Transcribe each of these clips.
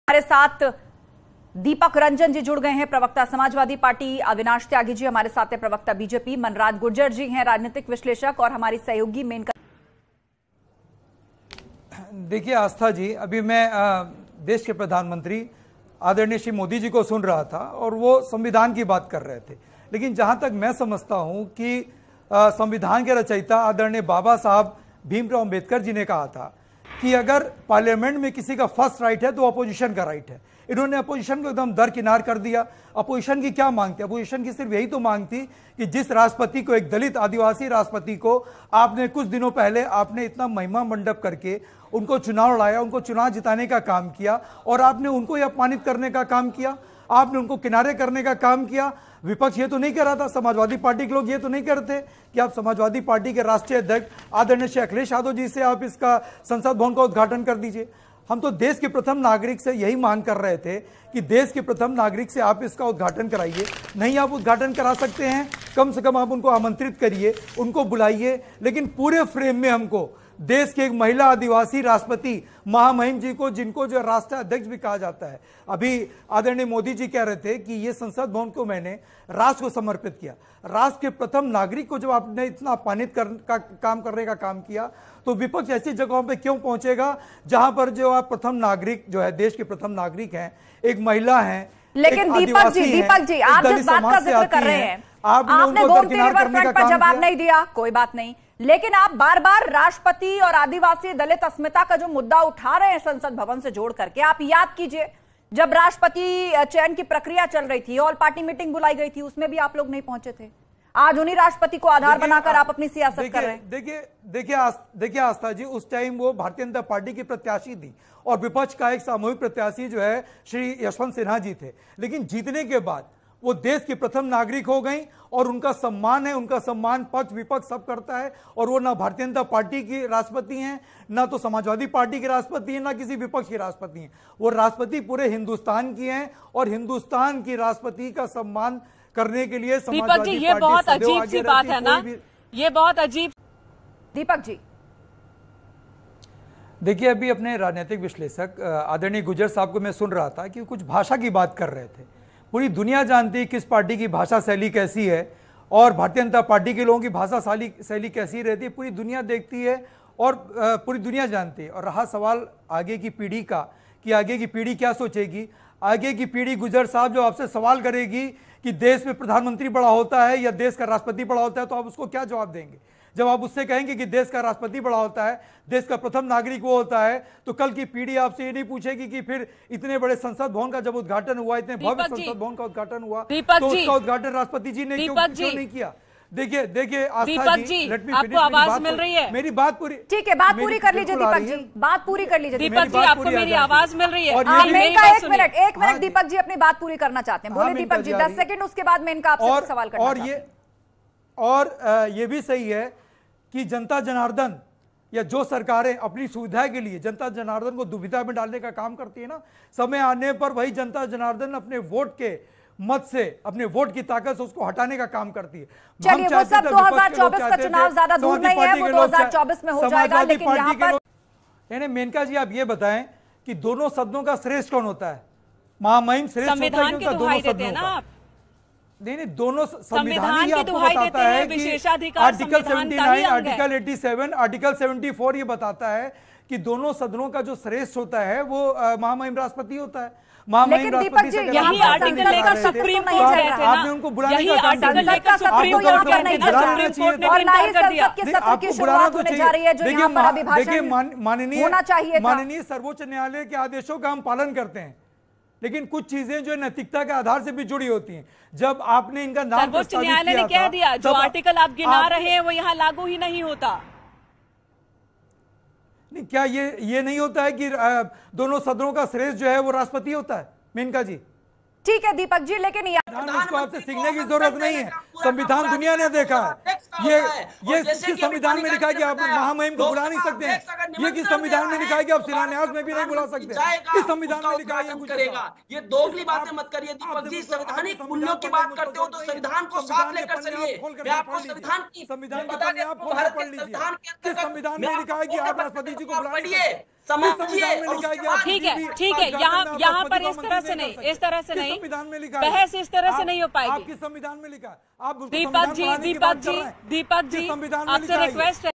हमारे साथ दीपक रंजन जी जुड़ गए हैं, प्रवक्ता समाजवादी पार्टी। अविनाश त्यागी जी हमारे साथ हैं, प्रवक्ता बीजेपी। मनराज गुर्जर जी हैं, राजनीतिक विश्लेषक। और हमारी सहयोगी मेनका। देखिए आस्था जी, अभी मैं देश के प्रधानमंत्री आदरणीय श्री मोदी जी को सुन रहा था और वो संविधान की बात कर रहे थे, लेकिन जहां तक मैं समझता हूं कि संविधान के रचयिता आदरणीय बाबा साहब भीमराव अंबेडकर जी ने कहा था कि अगर पार्लियामेंट में किसी का फर्स्ट राइट है तो अपोजिशन का राइट है। इन्होंने अपोजिशन को एकदम दरकिनार कर दिया। अपोजिशन की क्या मांग थी? अपोजिशन की सिर्फ यही तो मांग थी कि जिस राष्ट्रपति को, एक दलित आदिवासी राष्ट्रपति को आपने कुछ दिनों पहले आपने इतना महिमा मंडप करके उनको चुनाव लड़ाया, उनको चुनाव जिताने का काम किया और आपने उनको अपमानित करने का काम किया, आपने उनको किनारे करने का काम किया। विपक्ष ये तो नहीं कर रहा था, समाजवादी पार्टी के लोग ये तो नहीं करते कि आप समाजवादी पार्टी के राष्ट्रीय अध्यक्ष आदरणीय श्री अखिलेश यादव जी से आप इसका संसद भवन का उद्घाटन कर दीजिए। हम तो देश के प्रथम नागरिक से यही मांग कर रहे थे कि देश के प्रथम नागरिक से आप इसका उद्घाटन कराइए। नहीं आप उद्घाटन करा सकते हैं, कम से कम आप उनको आमंत्रित करिए, उनको बुलाइए, लेकिन पूरे फ्रेम में हमको देश के एक महिला आदिवासी राष्ट्रपति महामहिम जी को, जिनको जो राष्ट्रीय अध्यक्ष भी कहा जाता है, अभी आदरणीय मोदी जी कह रहे थे कि ये संसद भवन को मैंने राष्ट्र को समर्पित किया। राष्ट्र के प्रथम नागरिक को जब आपने इतना अपमानित करने का काम किया तो विपक्ष ऐसी जगहों पे क्यों पहुंचेगा जहां पर जो आप प्रथम नागरिक जो है, देश के प्रथम नागरिक हैं, एक महिला हैं। लेकिन दीपक जी आप जिस बात का जिक्र कर रहे हैं, आपने गोमती रिवर फ्रंट पर जवाब नहीं दिया, कोई बात नहीं, लेकिन आप बार बार राष्ट्रपति और आदिवासी दलित अस्मिता का जो मुद्दा उठा रहे हैं संसद भवन से जोड़ करके, आप याद कीजिए जब राष्ट्रपति चयन की प्रक्रिया चल रही थी, ऑल पार्टी मीटिंग बुलाई गई थी, उसमें भी आप लोग नहीं पहुंचे थे। आज उन्हीं राष्ट्रपति को आधार बनाकर आप अपनी सियासत कर रहे हैं। देखिए आस्था जी, उस टाइम वो भारतीय जनता पार्टी की प्रत्याशी थी और विपक्ष का एक सामूहिक प्रत्याशी जो है श्री यशवंत सिन्हा जी थे, लेकिन जीतने के बाद वो देश की प्रथम नागरिक हो गई और उनका सम्मान है, उनका सम्मान पक्ष विपक्ष सब करता है। और वो ना भारतीय जनता पार्टी की राष्ट्रपति हैं, ना तो समाजवादी पार्टी की राष्ट्रपति हैं, ना किसी विपक्ष की राष्ट्रपति हैं। वो राष्ट्रपति पूरे हिंदुस्तान की हैं और हिंदुस्तान की राष्ट्रपति का सम्मान करने के लिए दीपक जी ये बहुत अजीब सी बात है ना, ये बहुत अजीब। दीपक जी देखिए, अभी अपने राजनीतिक विश्लेषक आदरणीय गुर्जर साहब को मैं सुन रहा था कि कुछ भाषा की बात कर रहे थे। पूरी दुनिया जानती है किस पार्टी की भाषा शैली कैसी है और भारतीय जनता पार्टी के लोगों की भाषा शैली कैसी रहती है, पूरी दुनिया देखती है और पूरी दुनिया जानती है। और रहा सवाल आगे की पीढ़ी का कि आगे की पीढ़ी क्या सोचेगी, आगे की पीढ़ी गुर्जर साहब जो आपसे सवाल करेगी कि देश में प्रधानमंत्री बड़ा होता है या देश का राष्ट्रपति बड़ा होता है, तो आप उसको क्या जवाब देंगे? जब आप उससे कहेंगे कि देश का राष्ट्रपति बड़ा होता है, देश का प्रथम नागरिक वो होता है, तो कल की पीढ़ी आपसे ये नहीं पूछेगी कि फिर इतने बड़े संसद भवन का जब उद्घाटन हुआ, इतने भव्य संसद भवन का उद्घाटन हुआ, तो उसका उद्घाटन राष्ट्रपति जी ने क्यों नहीं किया? देखिए आस्था जी, आपको आवाज मिल रही है? मेरी बात पूरी, ठीक है, बात पूरी कर लीजिए दीपक जी, बात पूरी कर लीजिए दीपक जी, आपको मेरी आवाज मिल रही है? एक मिनट दीपक जी अपनी बात पूरी करना चाहते हैं, बोले दीपक जी 10 सेकंड, उसके बाद मैं इनका आपसे सवाल करना चाहता हूं। और ये भी सही है कि जनता जनार्दन या जो सरकारें अपनी सुविधा के लिए जनता जनार्दन को दुविधा में डालने का काम करती है ना, समय आने पर वही जनता जनार्दन अपने वोट के मत से, अपने वोट की ताकत से उसको हटाने का काम करती है। चलिए वो सब 2024 का चुनाव ज्यादा दूर नहीं है, वो 2024 में हो जाएगा, लेकिन यहाँ पर मेनका जी आप ये बताएं कि दोनों सदनों का श्रेष्ठ कौन होता है? महामहिम श्रेष्ठ होता है क्या दोनों सदनों का? नहीं, दोनों संविधान आपको बताता है कि आर्टिकल 79, आर्टिकल 87, आर्टिकल 74 ये बताता है कि दोनों सदनों का जो श्रेष्ठ होता है वो महामहिम राष्ट्रपति होता है। लेकिन दीपक जी यही आर्टिकल लेकर सुप्रीम कोर्ट गए थे ना, आपने उनको बुलाने यही आर्टिकल लेकर सुप्रीम कोर्ट गए थे ना, सुप्रीम कोर्ट ने इनकार कर दिया। आपको बुलाना तो चाहिए। देखिए माननीय सर्वोच्च न्यायालय के आदेशों का हम पालन करते हैं, लेकिन कुछ चीजें जो नैतिकता के आधार से भी जुड़ी होती हैं। जब आपने इनका नाम सर्वोच्च न्यायालय ने कह दिया जो आर्टिकल आप गिना रहे हैं वो यहाँ लागू ही नहीं होता। नहीं, क्या ये नहीं होता है कि दोनों सदनों का श्रेष्ठ जो है वो राष्ट्रपति होता है? मेनका जी ठीक है दीपक जी, लेकिन उसको आपसे सीखने की जरूरत नहीं है, संविधान दुनिया ने देखा है। ये किस संविधान में लिखा है कि आप महामहिम को बुला नहीं सकते हैं? ये किस संविधान में लिखा है कि आप शिलान्यास में भी नहीं बुला सकते? किस संविधान में लिखा है? ये दोगली बातें मत करिए दीपक जी, संवैधानिक मूल्यों की बात करते हो तो संविधान को साथ लेकर चलिए। मैं आपको संविधान पढ़ लीजिए, किस संविधान में लिखा है कि आप राष्ट्रपति जी को बुला नहीं सकते? समझिए। ठीक है, यहाँ पर इस तरह से नहीं, बहस इस तरह से नहीं हो पाएगी। आपके संविधान में लिखा है। आप दीपक जी आपसे रिक्वेस्ट है।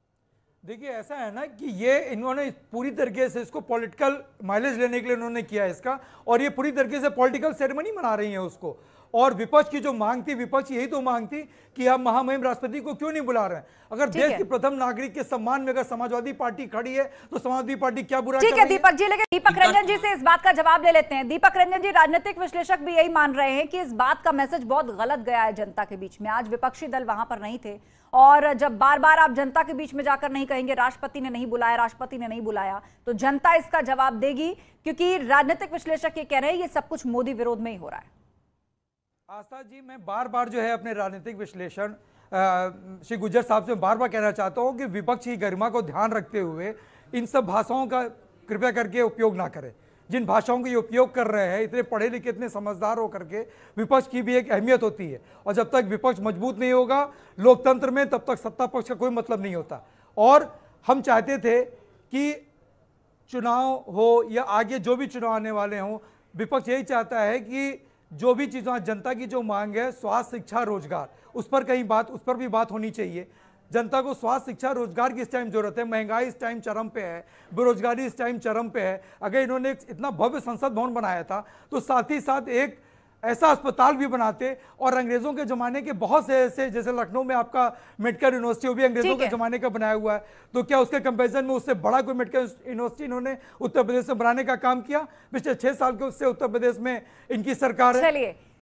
देखिए ऐसा है ना कि ये इन्होंने पूरी तरीके से इसको पॉलिटिकल माइलेज लेने के लिए इन्होंने किया है इसका, और ये पूरी तरीके से पॉलिटिकल सेरेमनी मना रही है उसको। और विपक्ष की जो मांग थी, विपक्ष यही तो मांग थी कि आप महामहिम राष्ट्रपति को क्यों नहीं बुला रहे हैं। अगर देश के प्रथम नागरिक के सम्मान में अगर समाजवादी पार्टी खड़ी है तो समाजवादी पार्टी क्या बुरा कर रही है? ठीक है दीपक जी, लेकिन दीपक रंजन जी से इस बात का जवाब ले लेते हैं। दीपक रंजन जी, राजनीतिक विश्लेषक भी यही मान रहे हैं कि इस बात का मैसेज बहुत गलत गया है जनता के बीच में। आज विपक्षी दल वहां पर नहीं थे, और जब बार बार आप जनता के बीच में जाकर नहीं कहेंगे राष्ट्रपति ने नहीं बुलाया, राष्ट्रपति ने नहीं बुलाया, तो जनता इसका जवाब देगी, क्योंकि राजनीतिक विश्लेषक ये कह रहे हैं ये सब कुछ मोदी विरोध में ही हो रहा है। आस्था जी, मैं बार बार जो है अपने राजनीतिक विश्लेषण श्री गुज्जर साहब से बार बार कहना चाहता हूं कि विपक्ष की गरिमा को ध्यान रखते हुए इन सब भाषाओं का कृपया करके उपयोग ना करें। जिन भाषाओं का ये उपयोग कर रहे हैं, इतने पढ़े लिखे, इतने समझदार होकर के, विपक्ष की भी एक अहमियत होती है, और जब तक विपक्ष मजबूत नहीं होगा लोकतंत्र में, तब तक सत्ता पक्ष का कोई मतलब नहीं होता। और हम चाहते थे कि चुनाव हो या आगे जो भी चुनाव आने वाले हों, विपक्ष यही चाहता है कि जो भी चीज़ों जनता की जो मांग है, स्वास्थ्य, शिक्षा, रोजगार, उस पर भी बात होनी चाहिए। जनता को स्वास्थ्य, शिक्षा, रोजगार की इस टाइम जरूरत है। महंगाई इस टाइम चरम पे है, बेरोजगारी इस टाइम चरम पे है। अगर इन्होंने इतना भव्य संसद भवन बनाया था तो साथ ही साथ एक ऐसा अस्पताल भी बनाते, और अंग्रेजों के जमाने के बहुत से ऐसे, जैसे लखनऊ में आपका मेडिकल यूनिवर्सिटी, वो भी अंग्रेजों के जमाने का बनाया हुआ है, तो क्या उसके कंपैरिजन में उससे बड़ा कोई मेडिकल यूनिवर्सिटी इन्होंने उत्तर प्रदेश में बनाने का काम किया? पिछले 6 साल के उससे उत्तर प्रदेश में इनकी सरकार है। चलिए